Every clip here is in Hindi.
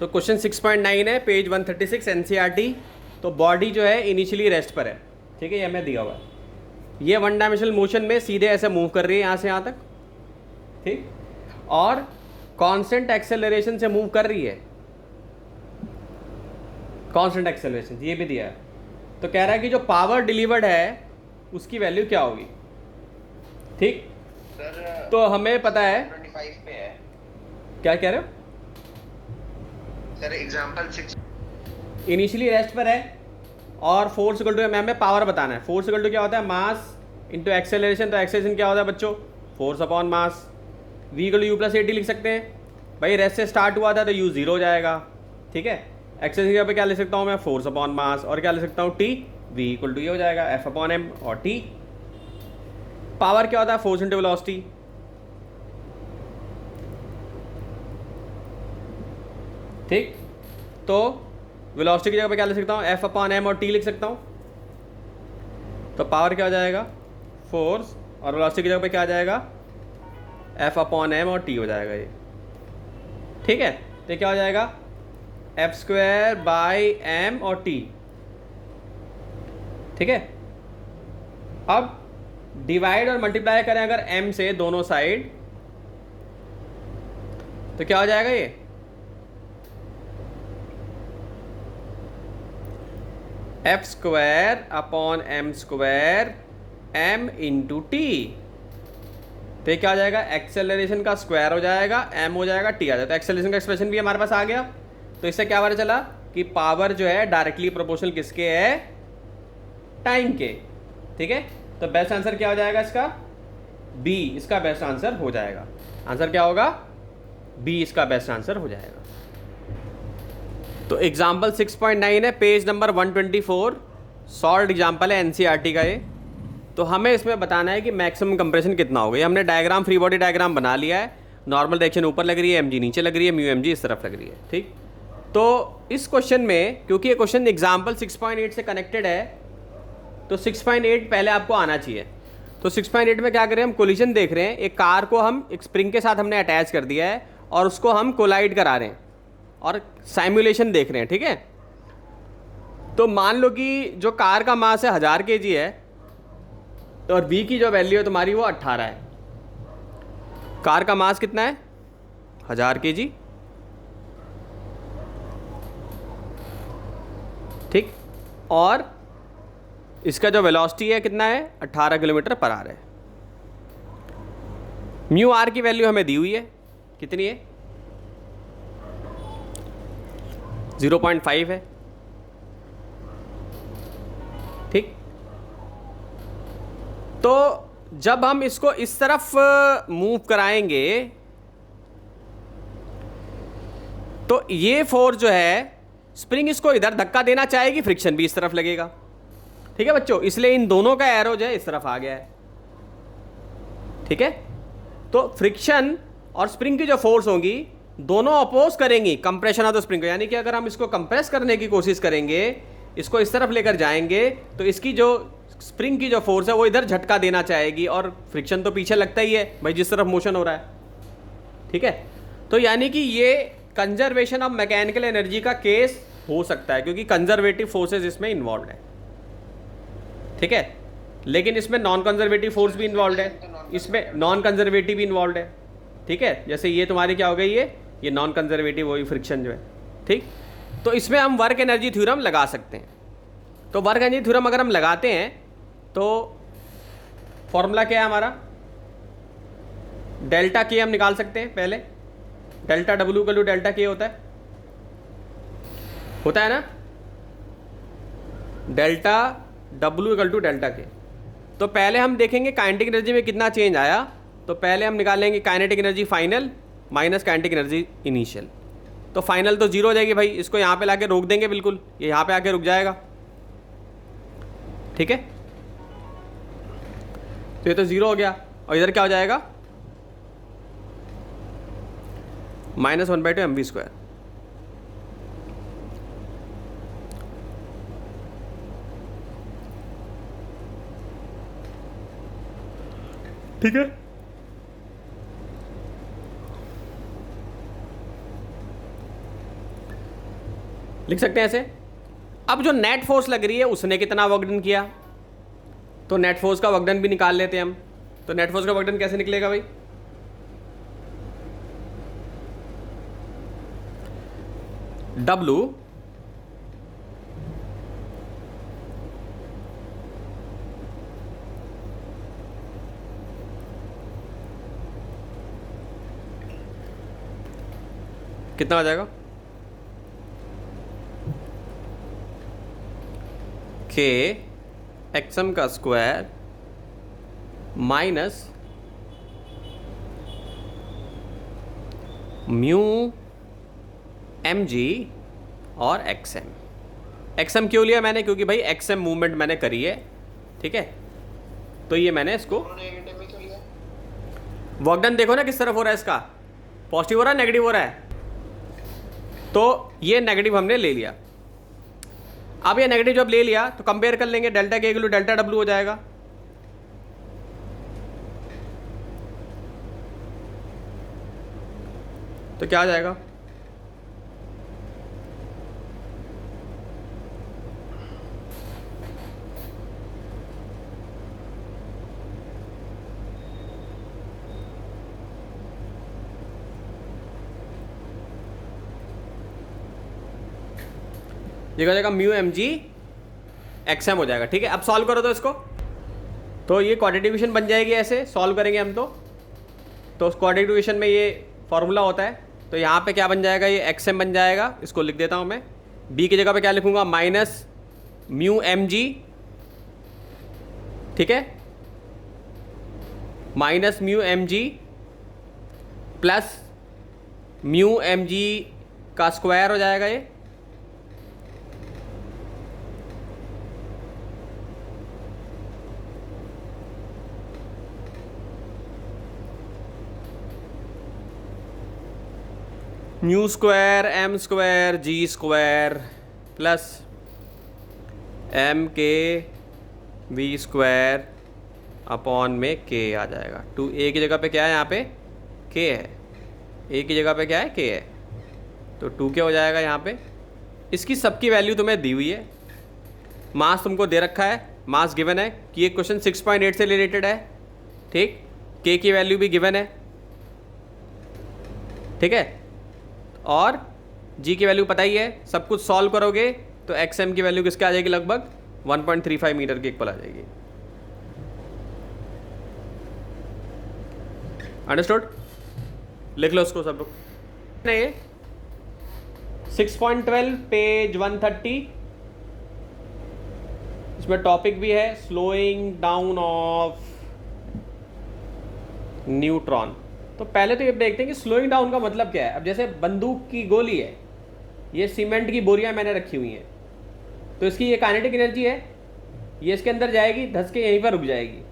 तो क्वेश्चन 6.9 है, पेज 136 एनसीईआरटी। तो बॉडी जो है इनिशियली रेस्ट पर है, ठीक है, ये हमें दिया हुआ है। ये वन डायमेंशनल मोशन में सीधे ऐसे मूव कर रही है यहाँ से यहाँ तक, ठीक, और कांस्टेंट एक्सेलरेशन से मूव कर रही है, कांस्टेंट एक्सेलरेशन, ये भी दिया है। तो कह रहा है कि जो पावर डिलीवर्ड है उसकी वैल्यू क्या होगी, ठीक। सर तो हमें पता है 25 पे है क्या कह रहे हो, सर। एग्जांपल 6 इनिशियली रेस्ट पर है और फोर्स इक्वल टू, हमें पावर बताना है। फोर्स इक्वल टू क्या होता है, मास इंटू एक्सेलरेशन। तो एक्सेलरेशन क्या होता है बच्चों, force upon mass. V equal to U plus A T लिख सकते हैं भाई, रेस्ट से स्टार्ट हुआ था तो यू जीरो हो जाएगा, ठीक है। एक्सेलरेशन यहाँ पे क्या ले सकता हूँ मैं, फोर्स अपॉन मास, और क्या ले सकता हूँ टी, वी इक्वल टू ये हो जाएगा एफ अपॉन एम, और टी। पावर क्या होता है, फोर्स इंटू वेलोसिटी। ठीक, तो वेलोसिटी की जगह पे क्या ले सकता हूँ, एफ अपॉन एम और टी लिख सकता हूँ। तो पावर क्या हो जाएगा, फोर्स, और वेलोसिटी की जगह पे क्या आ जाएगा, एफ अपॉन एम और टी हो जाएगा ये, ठीक है। तो ये क्या हो जाएगा, एफ स्क्वायर बाई एम और टी, ठीक है। अब डिवाइड और मल्टीप्लाई करें अगर एम से दोनों साइड, तो क्या हो जाएगा ये, F square upon M square M into T. तो ये क्या हो जाएगा, एक्सेलरेशन का स्क्वायर हो जाएगा, एम हो जाएगा, टी आ जाएगा। तो एक्सेलरेशन का एक्सप्रेशन भी हमारे पास आ गया। तो इससे क्या पता चला कि पावर जो है डायरेक्टली प्रोपोर्शनल किसके है, टाइम के, ठीक है। तो बेस्ट आंसर क्या हो जाएगा इसका, बी इसका बेस्ट आंसर हो जाएगा। आंसर क्या होगा, बी इसका बेस्ट आंसर हो जाएगा। तो एग्जाम्पल 6.9 है, पेज नंबर 124, सॉल्व एग्जाम्पल है एनसीईआरटी का ये। तो हमें इसमें बताना है कि मैक्सिमम कंप्रेशन कितना होगा। ये हमने डायग्राम, फ्री बॉडी डायग्राम बना लिया है। नॉर्मल डायरेक्शन ऊपर लग रही है, एमजी नीचे लग रही है, म्यू एमजी इस तरफ लग रही है, ठीक। तो इस क्वेश्चन में, क्योंकि ये क्वेश्चन एग्जाम्पल 6.8 से कनेक्टेड है, तो 6.8 पहले आपको आना चाहिए। तो 6.8 में क्या करें, हम कोलिजन देख रहे हैं। एक कार को हम एक स्प्रिंग के साथ हमने अटैच कर दिया है और उसको हम कोलाइड करा रहे हैं और साइमुलेशन देख रहे हैं, ठीक है। तो मान लो कि जो कार का मास है 1000 kg है और v की जो वैल्यू है तुम्हारी वो 18 है। कार का मास कितना है, 1000 kg, ठीक, और इसका जो वेलोसिटी है कितना है, 18 किलोमीटर पर आवर है। म्यू आर की वैल्यू हमें दी हुई है, कितनी है, 0.5 है, ठीक। तो जब हम इसको इस तरफ मूव कराएंगे तो ये फोर्स जो है, स्प्रिंग इसको इधर धक्का देना चाहेगी, फ्रिक्शन भी इस तरफ लगेगा, ठीक है बच्चों। इसलिए इन दोनों का एरो जो है इस तरफ आ गया है, ठीक है। तो फ्रिक्शन और स्प्रिंग की जो फोर्स होंगी दोनों अपोज करेंगी कंप्रेशन ऑफ द स्प्रिंग को। यानी कि अगर हम इसको कंप्रेस करने की कोशिश करेंगे, इसको इस तरफ लेकर जाएंगे, तो इसकी जो स्प्रिंग की जो फोर्स है वो इधर झटका देना चाहेगी, और फ्रिक्शन तो पीछे लगता ही है भाई जिस तरफ मोशन हो रहा है, ठीक है। तो यानी कि ये कंजर्वेशन ऑफ मैकेनिकल एनर्जी का केस हो सकता है, क्योंकि कंजर्वेटिव फोर्सेज इसमें इन्वॉल्व है, ठीक है। लेकिन इसमें नॉन कंजर्वेटिव फोर्स भी इन्वॉल्व है, इसमें नॉन कंजर्वेटिव भी इन्वॉल्व है, ठीक है। जैसे ये तुम्हारी क्या हो गई, ये नॉन कंजर्वेटिव वही फ्रिक्शन जो है, ठीक। तो इसमें हम वर्क एनर्जी थ्योरम लगा सकते हैं। तो वर्क एनर्जी थ्योरम अगर हम लगाते हैं तो फॉर्मूला क्या है हमारा, डेल्टा के हम निकाल सकते हैं पहले। डेल्टा डब्ल्यू का डेल्टा के होता है ना, delta W equal to delta K. तो पहले हम देखेंगे काइनेटिक एनर्जी में कितना चेंज आया। तो पहले हम निकालेंगे kinetic energy final minus kinetic energy initial. तो फाइनल तो जीरो हो जाएगी भाई, इसको यहाँ पे लाके रोक देंगे, बिल्कुल ये यहाँ पे आके रुक जाएगा, ठीक है। तो ये तो जीरो हो गया, और इधर क्या हो जाएगा, -1/2 mv², ठीक है। लिख सकते हैं ऐसे। अब जो नेट फोर्स लग रही है उसने कितना वर्क डन किया, तो नेट फोर्स का वर्क डन भी निकाल लेते हैं हम। तो नेट फोर्स का वर्क डन कैसे निकलेगा भाई, W कितना आ जाएगा, K XM का स्क्वायर माइनस म्यू mg और XM क्यों लिया मैंने, क्योंकि भाई XM मूवमेंट मैंने करी है, ठीक है। तो ये मैंने इसको नेगेटिव में क्यों लिया? वर्क डन देखो ना किस तरफ हो रहा है, इसका पॉजिटिव हो रहा है नेगेटिव हो रहा है, तो ये नेगेटिव हमने ले लिया। अब ये नेगेटिव जब ले लिया तो कंपेयर कर लेंगे, डेल्टा के इक्वल टू डेल्टा W हो जाएगा। तो क्या आ जाएगा, ये हो जाएगा म्यू mg XM हो जाएगा, ठीक है। अब सॉल्व करो तो इसको, तो ये क्वाड्रेटिक इक्वेशन बन जाएगी, ऐसे सॉल्व करेंगे हम तो क्वाड्रेटिक इक्वेशन में ये फॉर्मूला होता है। तो यहाँ पे क्या बन जाएगा, ये XM बन जाएगा, इसको लिख देता हूँ मैं। B की जगह पे क्या लिखूँगा, माइनस म्यू mg, ठीक है, minus mu mg plus mu mg का स्क्वायर हो जाएगा ये, mu square m square g square plus m के v स्क्वायर अपॉन में k आ जाएगा। 2a की जगह पे क्या है, यहाँ पे k है, a की जगह पे क्या है, k है, तो 2k हो जाएगा यहाँ पे। इसकी सबकी वैल्यू तुम्हें दी हुई है, मास तुमको दे रखा है, मास गिवन है कि ये क्वेश्चन 6.8 से रिलेटेड है, ठीक। k की वैल्यू भी गिवन है, ठीक है, और g की वैल्यू पता ही है। सब कुछ सॉल्व करोगे तो XM की वैल्यू किसके आ जाएगी, लगभग 1.35 मीटर के इक्वल आ जाएगी। अंडरस्टूड, लिख लो उसको सब लोग। नहीं 6.12 पेज 130, इसमें टॉपिक भी है स्लोइंग डाउन ऑफ न्यूट्रॉन। तो पहले तो ये देखते हैं कि स्लोइंग डाउन का मतलब क्या है। अब जैसे बंदूक की गोली है, ये सीमेंट की बोरियां मैंने रखी हुई हैं, तो इसकी ये काइनेटिक एनर्जी है, ये इसके अंदर जाएगी, धस के यहीं पर रुक जाएगी।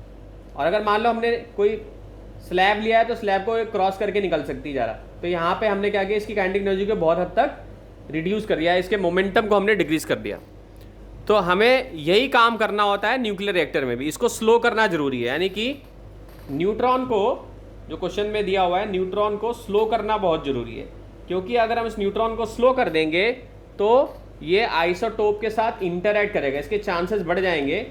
और अगर मान लो हमने कोई स्लैब लिया है तो स्लैब को क्रॉस करके निकल सकती है ज़रा, तो यहाँ पे हमने क्या किया, इसकी काइनेटिक एनर्जी को बहुत हद तक रिड्यूस कर दिया, इसके मोमेंटम को हमने डिक्रीज कर दिया। तो हमें यही काम करना होता है न्यूक्लियर रिएक्टर में भी, इसको स्लो करना जरूरी है। यानी कि न्यूट्रॉन को, जो क्वेश्चन में दिया हुआ है, न्यूट्रॉन को स्लो करना बहुत जरूरी है, क्योंकि अगर हम इस न्यूट्रॉन को स्लो कर देंगे तो ये आइसोटोप के साथ इंटरैक्ट करेगा, इसके चांसेस बढ़ जाएंगे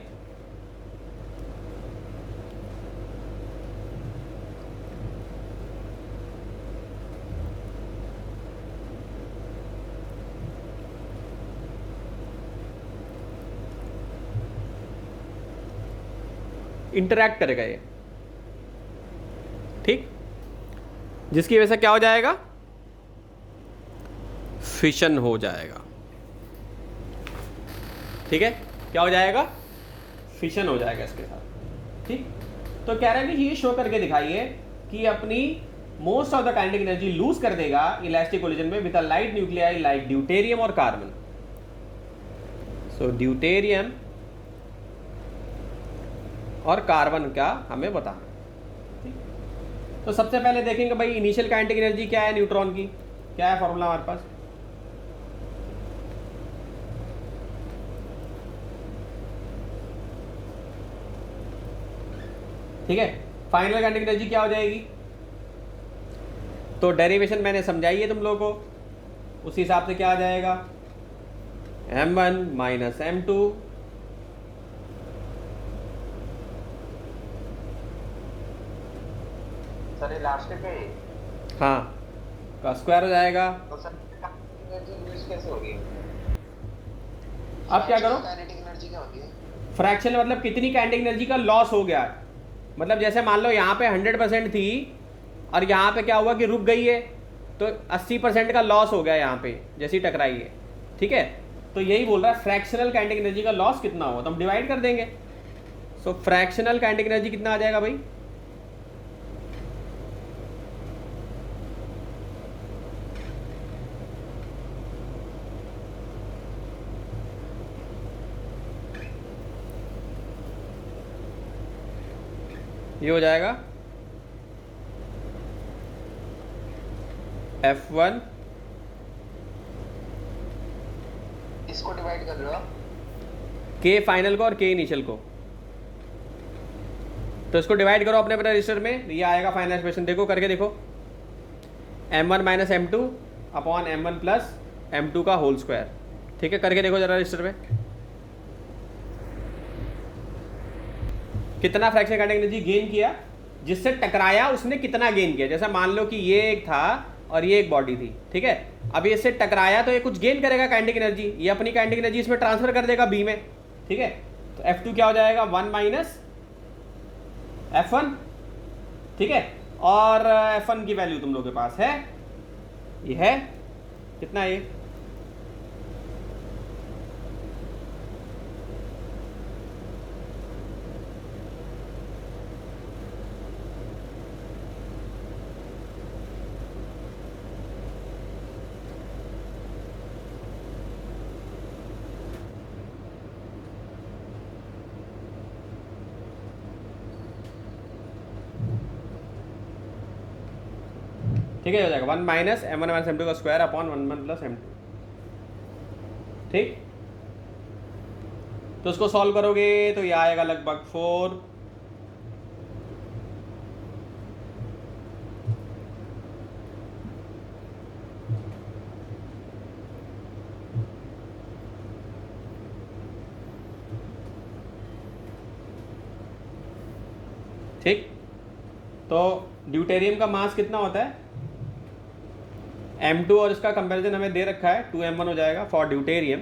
इंटरैक्ट करेगा ये, ठीक, जिसकी वजह से क्या हो जाएगा, फिशन हो जाएगा, ठीक है, क्या हो जाएगा, फिशन हो जाएगा इसके साथ, ठीक। तो कह रहे हैं कि ये शो करके दिखाइए कि अपनी most of the kinetic energy lose कर देगा इलास्टिक कोलिजन में with a light nuclei like deuterium और कार्बन। सो ड्यूटेरियम और कार्बन का हमें बताना। तो सबसे पहले देखेंगे भाई इनिशियल काइनेटिक एनर्जी क्या है न्यूट्रॉन की, क्या है फॉर्मूला हमारे पास, ठीक है। फाइनल काइनेटिक एनर्जी क्या हो जाएगी, तो डेरिवेशन मैंने समझाई है तुम लोगों को, उस हिसाब से क्या आ जाएगा, m1 माइनस m2 सर ये लास्ट पे हाँ का स्क्वायर हो जाएगा। तो सर एनर्जी यूज कैसे होगी? अब क्या करो, काइनेटिक एनर्जी क्या होती है? फ्रैक्शन मतलब कितनी काइनेटिक एनर्जी का लॉस हो गया। मतलब जैसे मान लो यहाँ पे 100% थी और यहाँ पे क्या हुआ कि रुक गई है, तो 80% का लॉस हो गया यहाँ पे जैसी टकराई है। ठीक है, तो यही बोल रहा है फ्रैक्शनल काइनेटिक एनर्जी का लॉस कितना होगा, तो हम डिवाइड कर देंगे। सो फ्रैक्शनल काइनेटिक एनर्जी कितना आ जाएगा भाई, ये हो जाएगा F1 इसको डिवाइड कर रहे हो? K फाइनल को और K इनिशियल को, तो इसको डिवाइड करो अपने रजिस्टर में, ये आएगा फाइनल एक्सप्रेशन। देखो करके देखो, m1 minus m2 upon m1 plus m2 का होल स्क्वायर। ठीक है, करके देखो जरा रजिस्टर में कितना फ्रैक्शन काइनेटिक एनर्जी गेन किया, जिससे टकराया उसने कितना गेन किया। जैसा मान लो कि ये एक था और ये एक बॉडी थी, ठीक है, अब ये इससे टकराया तो ये कुछ गेन करेगा काइनेटिक एनर्जी, ये अपनी काइनेटिक एनर्जी इसमें ट्रांसफर कर देगा बी में। ठीक है, तो F2 क्या हो जाएगा 1 माइनस F1। ठीक है, और F1 की वैल्यू तुम लोग के पास है, ये है कितना है ये, ठीक है, हो जाएगा 1 माइनस m1 माइनस m2 का स्क्वायर अपॉन 1 प्लस m2। ठीक, तो उसको सॉल्व करोगे तो ये आएगा लगभग 4। ठीक, तो ड्यूटेरियम का मास कितना होता है, M2 और इसका कंपैरिजन हमें दे रखा है 2m1 हो जाएगा फॉर ड्यूटेरियम।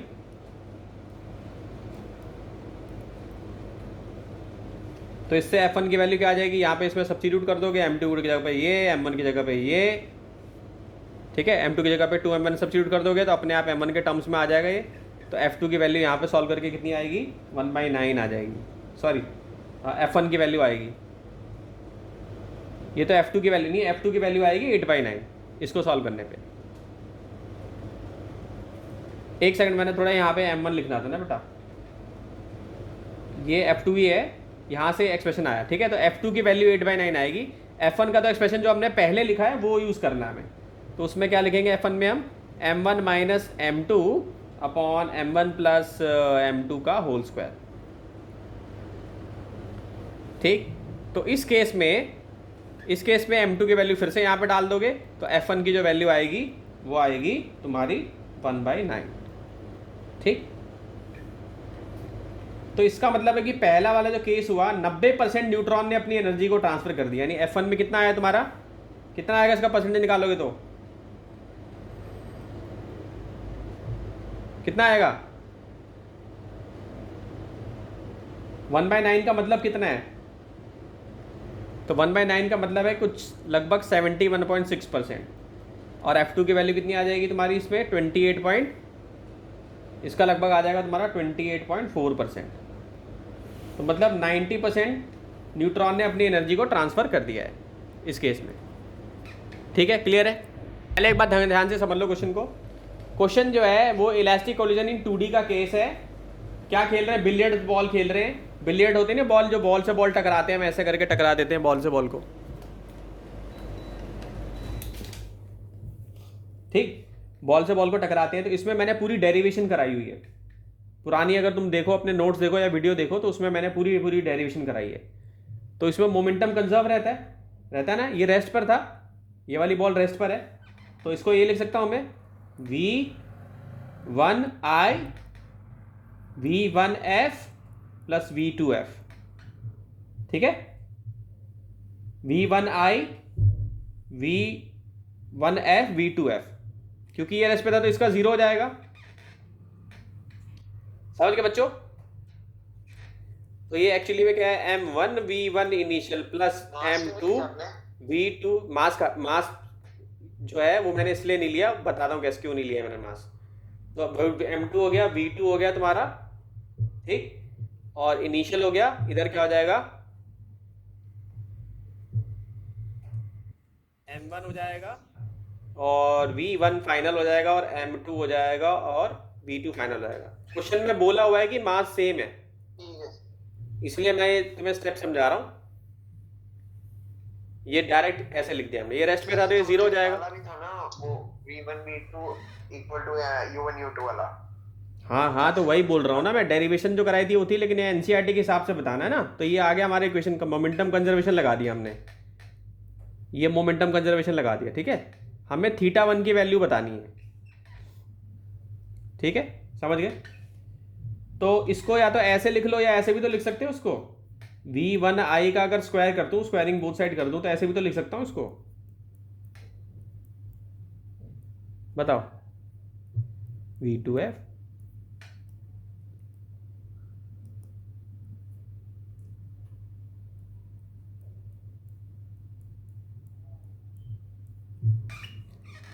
तो इससे F1 की वैल्यू क्या आ जाएगी, यहाँ पे इसमें सब्स्टिट्यूट कर दोगे, M2 की जगह पे ये, M1 की जगह पे ये। ठीक है, M2 की जगह पे 2m1 सब्स्टिट्यूट कर दोगे तो अपने आप M1 के टर्म्स में आ जाएगा ये। तो F2 की वैल्यू यहाँ पे सॉल्व करके कितनी आएगी 1/9 आ जाएगी, सॉरी F1 की वैल्यू आएगी, ये तो F2 की वैल्यू नहीं, F2 की वैल्यू आएगी 8/9 इसको सॉल्व करने पे। एक सेकंड, मैंने थोड़ा यहाँ पे M1 लिखना था ना बेटा, ये F2 ही है, यहाँ से एक्सप्रेशन आया। ठीक है, तो F2 की वैल्यू 8/9 आएगी। F1 का तो एक्सप्रेशन जो हमने पहले लिखा है वो यूज़ करना है हमें, तो उसमें क्या लिखेंगे F1 में हम m1 minus m2 upon m1 plus m2 का होल स्क्वायर। ठीक, तो इस केस में m2 की वैल्यू फिर से यहाँ पे डाल दोगे तो F1 की जो वैल्यू आएगी वो आएगी तुम्हारी 1/9। ठीक, तो इसका मतलब है कि पहला वाला जो केस हुआ 90% न्यूट्रॉन ने अपनी एनर्जी को ट्रांसफर कर दिया, यानी F1 में कितना आया तुम्हारा, कितना आएगा इसका परसेंटेज निकालोगे तो कितना आएगा, 1/9 का मतलब कितना है, तो 1/9 का मतलब है कुछ लगभग 71.6%, और F2 की वैल्यू कितनी आ जाएगी तुम्हारी इसमें 28 इसका लगभग आ जाएगा तुम्हारा 28.4%। तो मतलब 90% न्यूट्रॉन ने अपनी एनर्जी को ट्रांसफ़र कर दिया है इस केस में। ठीक है, क्लियर है। पहले एक बात ध्यान से समझ लो क्वेश्चन को। क्वेश्चन जो है वो इलास्टिक कोलिजन इन 2D का केस है। क्या खेल रहे हैं, बिलियर्ड बॉल खेल रहे हैं। बिलियर्ड होती है ना बॉल, जो बॉल से बॉल टकराते हैं, हम ऐसे करके टकरा देते हैं बॉल से बॉल को। ठीक, बॉल से बॉल को टकराते हैं। तो इसमें मैंने पूरी डेरिवेशन कराई हुई है, पुरानी अगर तुम देखो, अपने नोट्स देखो या वीडियो देखो, तो उसमें मैंने पूरी डेरिवेशन कराई है। तो इसमें मोमेंटम कंजर्व रहता है ना। ये रेस्ट पर था, ये वाली बॉल रेस्ट पर है, तो इसको ये लिख सकता हूँ मैं V1I V1F प्लस V2F, ठीक है, V1I V1F V2F, क्योंकि ये रेस्ट पे था तो इसका 0 हो जाएगा। समझ गए बच्चों? तो ये एक्चुअली में क्या है, M1 V1 initial plus M2 V2 मास का मास जो है वो मैंने इसलिए नहीं लिया, बताता हूँ कैसे क्यों नहीं लिया मैंने मास। तो M2 हो गया, V2 हो गया तुम्हारा, ठीक, और इनिशियल हो गया, इधर क्या हो जाएगा, M1 हो जाएगा और V1 फाइनल हो जाएगा और M2 हो जाएगा और V2 फाइनल हो जाएगा। क्वेश्चन में बोला हुआ है कि मास सेम है, इसलिए मैं तुम्हें स्टेप समझा रहा हूँ। ये डायरेक्ट ऐसे लिख दिया हमने, ये रेस्ट में था तो ये 0 हो जाएगा। वाला भी था ना वो V1 V2 equal to U1 U2 वाला। हाँ हाँ, तो वही बोल रहा हूँ ना मैं, डेरिवेशन जो कराई थी वो थी, लेकिन ये एनसीईआरटी के हिसाब से बताना है ना। तो ये आ गया हमारे इक्वेशन का, मोमेंटम कंजर्वेशन लगा दिया हमने, ये मोमेंटम कंजर्वेशन लगा दिया, ठीक है। हमें θ1 की वैल्यू बतानी है, ठीक है, समझ गए? तो इसको या तो ऐसे लिख लो या ऐसे भी तो लिख सकते हो उसको। V1I का अगर स्क्वायर कर दूं, स्क्वायरिंग बोथ साइड कर दूं, तो ऐसे भी तो लिख सकता हूं इसको। बताओ, V2F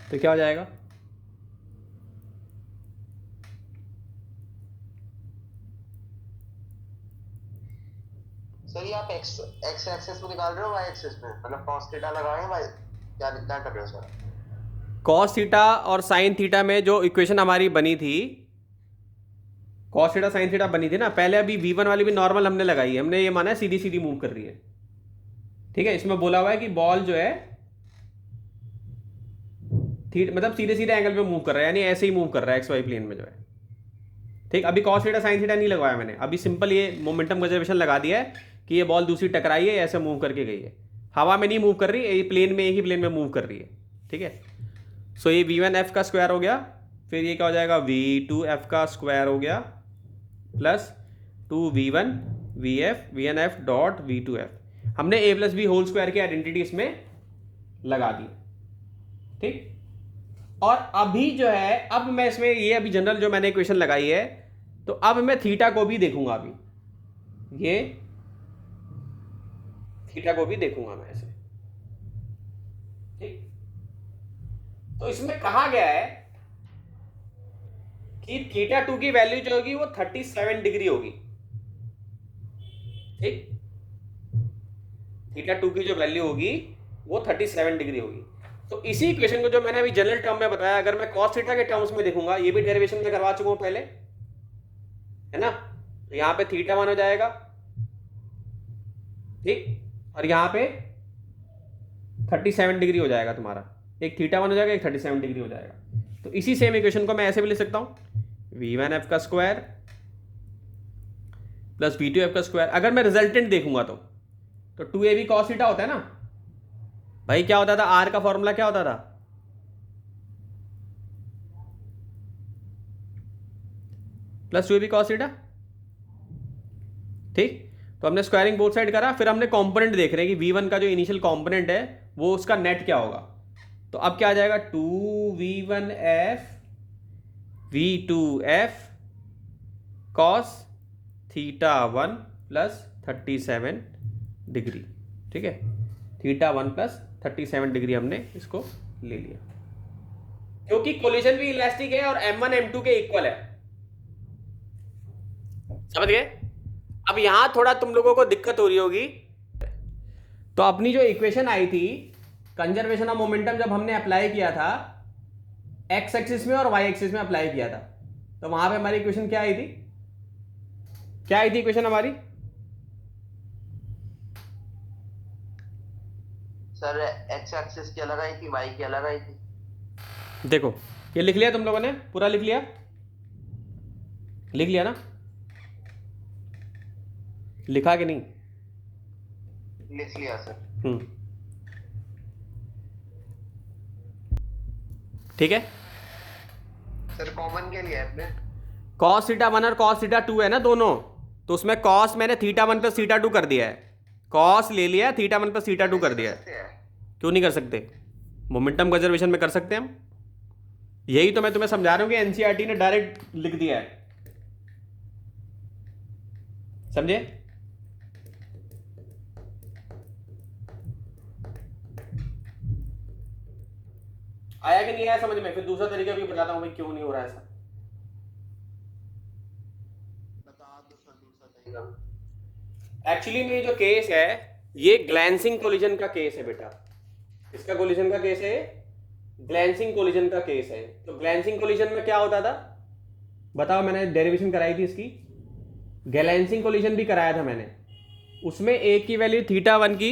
तो क्या हो जाएगा, सर ये आप एक्स एक्सेस में निकाल रहे हो, वाई एक्सेस में, मतलब cos थीटा लगाए भाई, क्या क्या कर रहे हो सर? कॉस थीटा और साइन थीटा में जो इक्वेशन हमारी बनी थी, कॉस थीटा साइन थीटा बनी थी ना पहले, अभी V1 वाली भी नॉर्मल हमने लगाई है, हमने ये माना है सीधी सीधी मूव कर रही है, ठीक है। इसमें बोला हुआ है कि बॉल जो है मतलब सीधे सीधे एंगल पे मूव कर रहा है, यानी ऐसे ही मूव कर रहा है XY प्लेन में जो है, ठीक। अभी कॉस थीटा साइन थीटा नहीं लगवाया मैंने, अभी सिंपल ये मोमेंटम कंजर्वेशन लगा दिया है कि ये बॉल दूसरी टकराई है, ऐसे मूव करके गई है, हवा में नहीं मूव कर रही, ये प्लेन में, एक ही प्लेन में मूव कर रही है, ठीक है। सो ये V1F का स्क्वायर हो गया, फिर ये क्या हो जाएगा, V2F का स्क्वायर हो गया plus 2V1 VNF dot V2F। हमने A plus B whole square की आइडेंटिटी इसमें लगा दी, ठीक। और अभी जो है, अब मैं इसमें ये अभी जनरल जो मैंने इक्वेशन लगाई है, तो अब मैं थीटा को भी देखूंगा, अभी ये थीटा को भी देखूंगा मैं ऐसे, ठीक। तो इसमें कहा गया है कि θ2 की वैल्यू जो होगी वो 37 डिग्री होगी, ठीक। θ2 की जो वैल्यू होगी वो 37 डिग्री होगी। तो इसी इक्वेशन को जो मैंने अभी जनरल टर्म में बताया, अगर मैं cos थीटा के टर्म्स में देखूंगा, ये भी डेरिवेशन में करवा चुका हूं पहले, है ना। तो यहां पे θ1 हो जाएगा, ठीक, और यहां पे 37 डिग्री हो जाएगा तुम्हारा, एक θ1 हो जाएगा, एक 37 डिग्री हो जाएगा। तो इसी सेम इक्वेशन को मैं ऐसे भी लिख सकता हूं, V1F का स्क्वायर प्लस V2F का स्क्वायर। अगर मैं रिजल्टेंट देखूंगा तो 2AB cos थीटा होता है ना भाई, क्या होता था, R का फॉर्मूला क्या होता था, प्लस 2AB cos थीटा, ठीक। तो हमने स्क्वायरिंग बोथ साइड करा, फिर हमने कंपोनेंट देख रहे हैं कि V1 का जो इनिशियल कंपोनेंट है वो उसका नेट क्या होगा। तो अब क्या आ जाएगा, 2V1F V2F cos θ1 plus 37 degree, ठीक है, θ1 प्लस 37 डिग्री हमने इसको ले लिया, क्योंकि कोलिजन भी इलास्टिक है और M1 M2 के इक्वल है, समझ गए। अब यहां थोड़ा तुम लोगों को दिक्कत हो रही होगी, तो अपनी जो इक्वेशन आई थी कंजर्वेशन ऑफ मोमेंटम, जब हमने अप्लाई किया था एक्स एक्सिस में और वाई एक्सिस में अप्लाई किया था, तो वहां पे हमारी इक्वेशन क्या आई थी, क्या आई थी इक्वेशन हमारी, सर एक्स एक्सिस की अलग आई थी, वाई की अलग आई थी। देखो ये लिख लिया तुम लोगों ने, पूरा लिख लिया, लिख लिया ना, लिखा कि नहीं, लिख लिया सर। ठीक है। सर कॉमन के लिए आपने कॉस थीटा 1 और कॉस थीटा 2 है ना दोनों, तो उसमें कॉस मैंने थीटा 1 प्लस थीटा 2 कर दिया है, कॉस ले लिया, थीटा 1 प्लस थीटा 2 कर दिया है। क्यों नहीं कर सकते? मोमेंटम कंजर्वेशन में कर सकते हैं हम। यही तो मैं तुम्हें समझा रहा हूं कि एनसीईआरटी ने डायरेक्ट लिख दिया है, समझे? आया कि नहीं आया समझ में? फिर दूसरा तरीका भी बताता हूं भाई क्यों नहीं हो रहा ऐसा। बता दो सर दूसरा तरीका। एक्चुअली में जो केस है ये ग्लैंसिंग कोलिजन का केस है बेटा। किसका कोलिजन का केस है? ग्लैंसिंग कोलिजन का केस है। तो ग्लैंसिंग कोलिजन में क्या होता था बताओ, मैंने डेरिवेशन कराई थी इसकी, ग्लैंसिंग कोलिजन भी कराया था मैंने। उसमें ए की वैल्यू थीटा 1 की